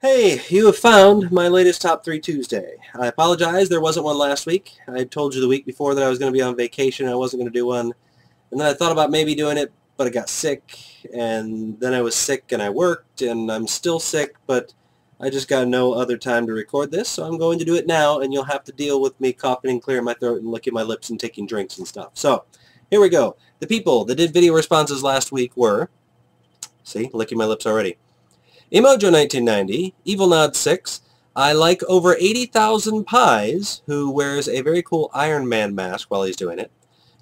Hey, you have found my latest Top 3 Tuesday. I apologize, there wasn't one last week. I told you the week before that I was going to be on vacation and I wasn't going to do one. And then I thought about maybe doing it, but I got sick. And then I was sick and I worked, and I'm still sick, but I just got no other time to record this, so I'm going to do it now, and you'll have to deal with me coughing and clearing my throat and licking my lips and taking drinks and stuff. So, here we go. The people that did video responses last week were... See, licking my lips already. Emojo1990, EvilNod6, I like over 80,000 Pies, who wears a very cool Iron Man mask while he's doing it,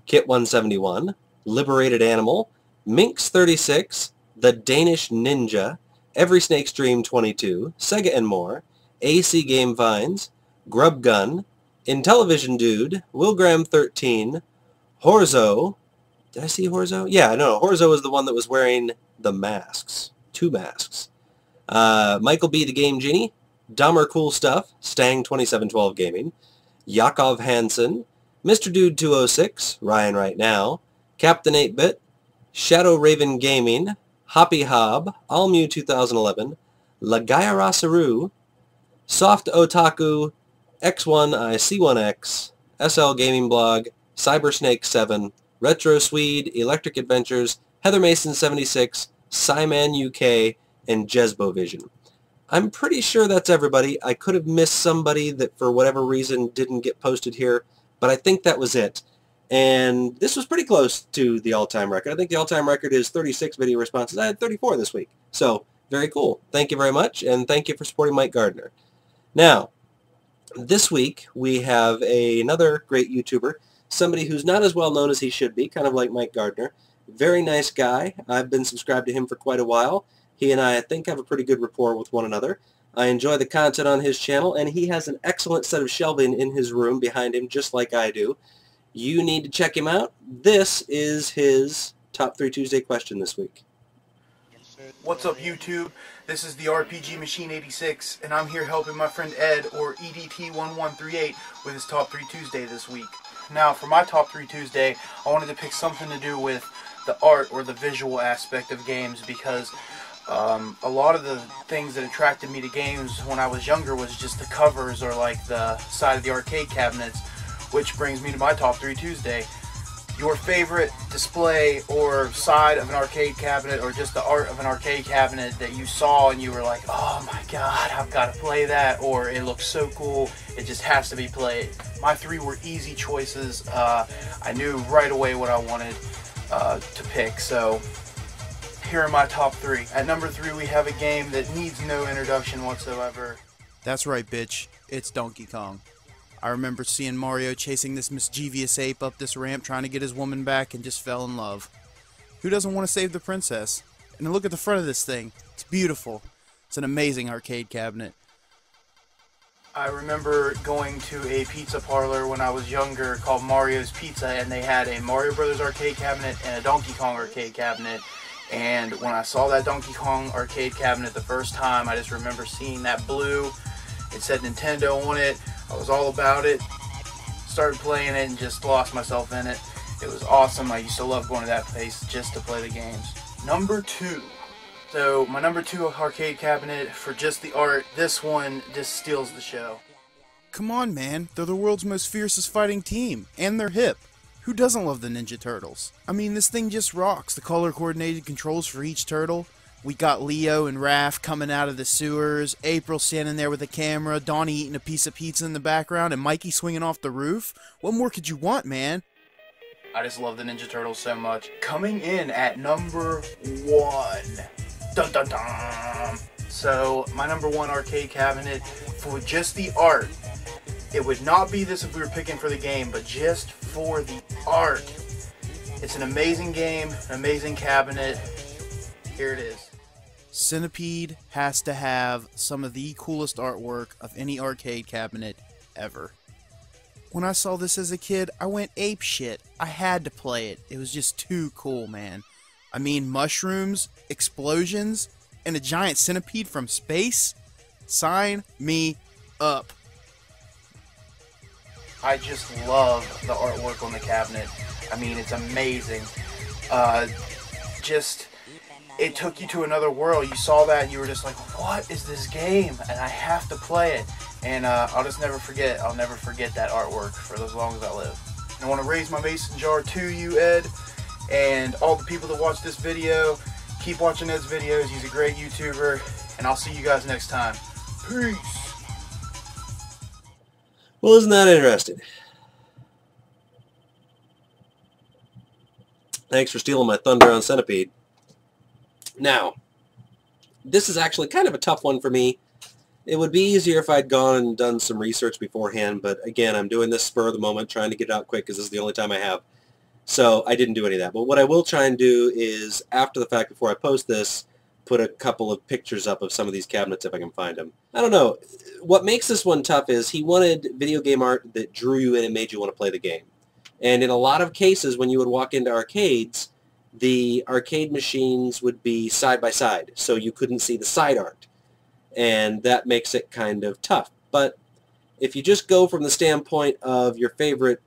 Kit171, Liberated Animal, Minx36, The Danish Ninja, Every Snake's Dream 22, Sega and More, AC Game Vines, Grub Gun, Intellivision Dude, Wilgram13, Horzo, did I see Horzo? Yeah, no, Horzo is the one that was wearing the masks, 2 masks. Michael B. the Game Genie, Dumber Cool Stuff, Stang2712 Gaming, Yakov Hansen, Mr. Dude 206, Ryan Right Now, Captain 8-Bit, Shadow Raven Gaming, Hoppy Hob, Almu 2011, Lagayarasaru, Soft Otaku, X1IC1X, SL Gaming Blog, Cybersnake 7, Retro Swede, Electric Adventures, Heather Mason 76, Cyman UK, and Jesbovision. I'm pretty sure that's everybody. I could have missed somebody that for whatever reason didn't get posted here, but I think that was it. And this was pretty close to the all-time record. I think the all-time record is 36 video responses. I had 34 this week. So, very cool. Thank you very much, and thank you for supporting Mike Gardner. Now, this week we have another great YouTuber, somebody who's not as well known as he should be, kind of like Mike Gardner. Very nice guy. I've been subscribed to him for quite a while. He and I think, have a pretty good rapport with one another. I enjoy the content on his channel, and he has an excellent set of shelving in his room behind him, just like I do. You need to check him out. This is his Top 3 Tuesday question this week. What's up, YouTube? This is the RPGMachine86, and I'm here helping my friend Ed, or EDT1138, with his Top 3 Tuesday this week. Now, for my Top 3 Tuesday, I wanted to pick something to do with the art or the visual aspect of games, because a lot of the things that attracted me to games when I was younger was just the covers or like the side of the arcade cabinets, which brings me to my Top 3 Tuesday. Your favorite display or side of an arcade cabinet, or just the art of an arcade cabinet that you saw and you were like, oh my god, I've got to play that, or it looks so cool, it just has to be played. My 3 were easy choices. I knew right away what I wanted to pick, so here are my top 3. At number 3, we have a game that needs no introduction whatsoever. That's right, bitch. It's Donkey Kong. I remember seeing Mario chasing this mischievous ape up this ramp trying to get his woman back and just fell in love. Who doesn't want to save the princess? And look at the front of this thing. It's beautiful. It's an amazing arcade cabinet. I remember going to a pizza parlor when I was younger called Mario's Pizza, and they had a Mario Brothers arcade cabinet and a Donkey Kong arcade cabinet. And when I saw that Donkey Kong arcade cabinet the first time, I just remember seeing that blue. It said Nintendo on it. I was all about it. Started playing it and just lost myself in it. It was awesome. I used to love going to that place just to play the games. Number 2. So my number 2 arcade cabinet, for just the art, this one just steals the show. Come on, man. They're the world's most fiercest fighting team. And they're hip. Who doesn't love the Ninja Turtles? I mean, this thing just rocks. The color-coordinated controls for each turtle. We got Leo and Raph coming out of the sewers, April standing there with a camera, Donnie eating a piece of pizza in the background, and Mikey swinging off the roof. What more could you want, man? I just love the Ninja Turtles so much. Coming in at number 1. Dun dun dun! So, my number 1 arcade cabinet, for just the art. It would not be this if we were picking for the game, but just for the art. It's an amazing game, an amazing cabinet. Here it is. Centipede has to have some of the coolest artwork of any arcade cabinet ever. When I saw this as a kid, I went ape shit. I had to play it. It was just too cool, man. I mean, mushrooms, explosions, and a giant centipede from space? Sign me up. I just love the artwork on the cabinet. I mean, it's amazing. Just it took you to another world. You saw that and you were just like, what is this game? And I have to play it. And I'll just never forget. I'll never forget that artwork for as long as I live. And I want to raise my mason jar to you, Ed, and all the people that watch this video. Keep watching Ed's videos. He's a great YouTuber. And I'll see you guys next time. Peace. Well, isn't that interesting? Thanks for stealing my thunder on Centipede. Now, this is actually kind of a tough one for me. It would be easier if I'd gone and done some research beforehand, but again, I'm doing this spur of the moment, trying to get it out quick because this is the only time I have. So I didn't do any of that. But what I will try and do is, after the fact, before I post this, put a couple of pictures up of some of these cabinets if I can find them. I don't know. What makes this one tough is he wanted video game art that drew you in and made you want to play the game. And in a lot of cases, when you would walk into arcades, the arcade machines would be side by side, so you couldn't see the side art. And that makes it kind of tough. But if you just go from the standpoint of your favorite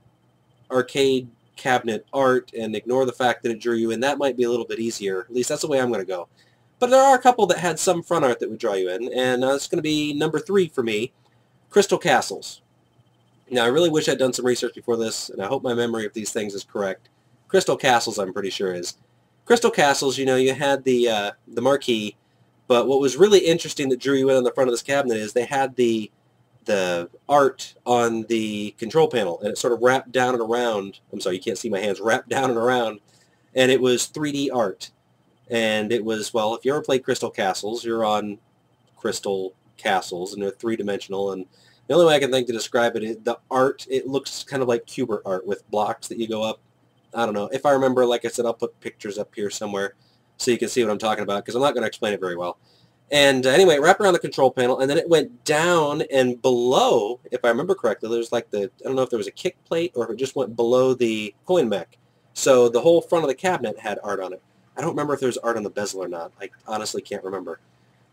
arcade cabinet art and ignore the fact that it drew you in, that might be a little bit easier. At least that's the way I'm going to go. But there are a couple that had some front art that would draw you in, and it's going to be number 3 for me, Crystal Castles. Now, I really wish I'd done some research before this, and I hope my memory of these things is correct. Crystal Castles, I'm pretty sure, is. Crystal Castles, you know, you had the marquee, but what was really interesting that drew you in on the front of this cabinet is they had the art on the control panel, and it sort of wrapped down and around. I'm sorry, you can't see my hands. Wrapped down and around, and it was 3D art. And it was, well, if you ever played Crystal Castles, you're on Crystal Castles, and they're three-dimensional, and the only way I can think to describe it is the art, it looks kind of like Cubert art with blocks that you go up. I don't know. If I remember, like I said, I'll put pictures up here somewhere so you can see what I'm talking about, because I'm not going to explain it very well. And anyway, it wrapped around the control panel, and then it went down and below, if I remember correctly, there's like I don't know if there was a kick plate or if it just went below the coin mech. So the whole front of the cabinet had art on it. I don't remember if there's art on the bezel or not. I honestly can't remember.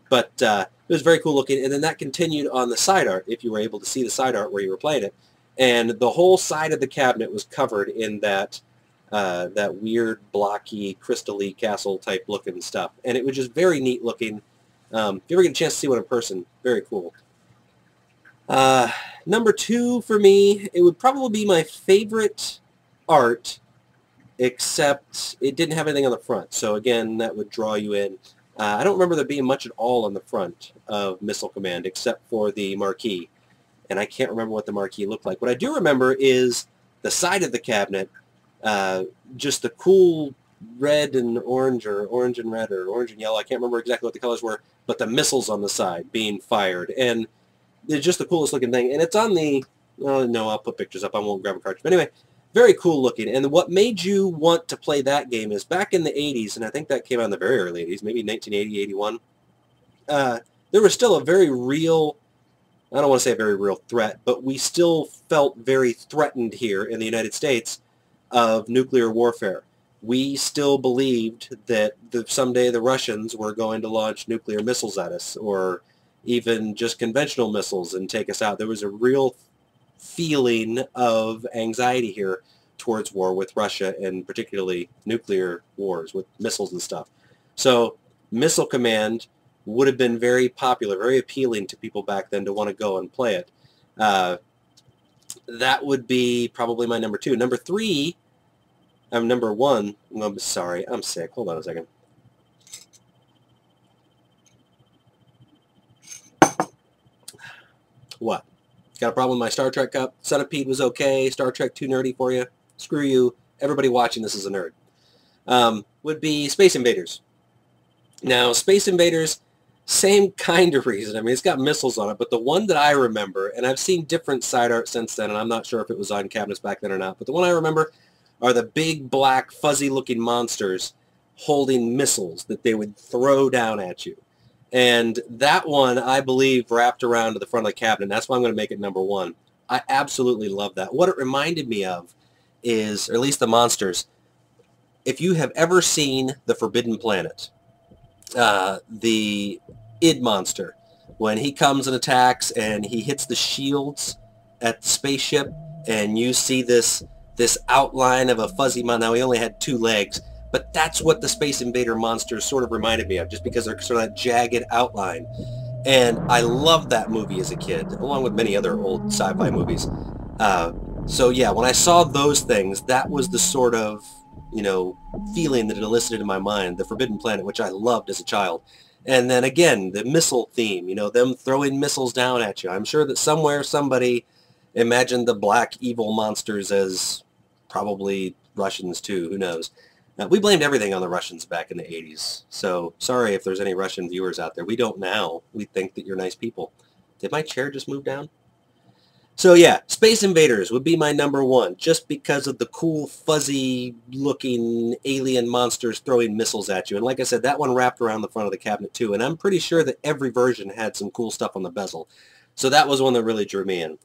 But it was very cool looking, and then that continued on the side art, if you were able to see the side art where you were playing it. And the whole side of the cabinet was covered in that weird, blocky, crystal-y castle-type looking stuff. And it was just very neat looking. If you ever get a chance to see one in person, very cool. Number 2 for me, it would probably be my favorite art, except it didn't have anything on the front. So again, that would draw you in. I don't remember there being much at all on the front of Missile Command, except for the marquee. And I can't remember what the marquee looked like. What I do remember is the side of the cabinet, just the cool red and orange, or orange and red, or orange and yellow. I can't remember exactly what the colors were, but the missiles on the side being fired. And it's just the coolest looking thing. And it's on the, well, no, I'll put pictures up. I won't grab a cartridge. But anyway, very cool looking. And what made you want to play that game is back in the 80s, and I think that came out in the very early 80s, maybe 1980, 81, there was still a very real, I don't want to say a very real threat, but we still felt very threatened here in the United States of nuclear warfare. We still believed that someday the Russians were going to launch nuclear missiles at us, or even just conventional missiles and take us out. There was a real feeling of anxiety here towards war with Russia, and particularly nuclear wars with missiles and stuff. So Missile Command would have been very popular, very appealing to people back then to want to go and play it. That would be probably my number 2. Number 3, number 1, I'm sorry, I'm sick. Hold on a second. What? Got a problem with my Star Trek cup? Centipede was okay. Star Trek too nerdy for you? Screw you. Everybody watching this is a nerd. Would be Space Invaders. Now, Space Invaders, same kind of reason. I mean, it's got missiles on it, but the one that I remember, and I've seen different side art since then, and I'm not sure if it was on cabinets back then or not, but the one I remember are the big, black, fuzzy-looking monsters holding missiles that they would throw down at you. And that one, I believe, wrapped around to the front of the cabinet. That's why I'm going to make it number 1. I absolutely love that. What it reminded me of is, or at least the monsters, if you have ever seen The Forbidden Planet, the id monster, when he comes and attacks and he hits the shields at the spaceship, and you see this outline of a fuzzy mon. Now, he only had 2 legs, but that's what the Space Invader monsters sort of reminded me of, just because they're sort of that jagged outline. And I loved that movie as a kid, along with many other old sci-fi movies. So yeah, when I saw those things, that was the sort of, feeling that it elicited in my mind, the Forbidden Planet, which I loved as a child. And then again, the missile theme, them throwing missiles down at you. I'm sure that somewhere somebody imagined the black evil monsters as probably Russians too, who knows. We blamed everything on the Russians back in the 80s, so sorry if there's any Russian viewers out there. We don't now. We think that you're nice people. Did my chair just move down? So yeah, Space Invaders would be my number one, just because of the cool, fuzzy-looking alien monsters throwing missiles at you. And like I said, that one wrapped around the front of the cabinet too, and I'm pretty sure that every version had some cool stuff on the bezel. So that was one that really drew me in.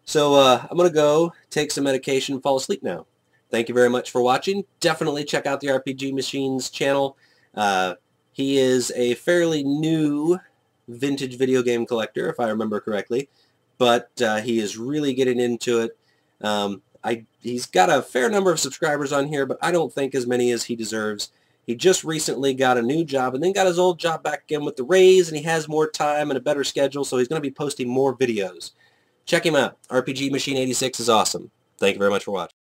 So I'm going to go take some medication and fall asleep now. Thank you very much for watching. Definitely check out the RPG Machines channel. He is a fairly new vintage video game collector, if I remember correctly, but he is really getting into it. He's got a fair number of subscribers on here, but I don't think as many as he deserves. He just recently got a new job and then got his old job back again with the raise, and he has more time and a better schedule, so he's going to be posting more videos. Check him out. RPG Machine 86 is awesome. Thank you very much for watching.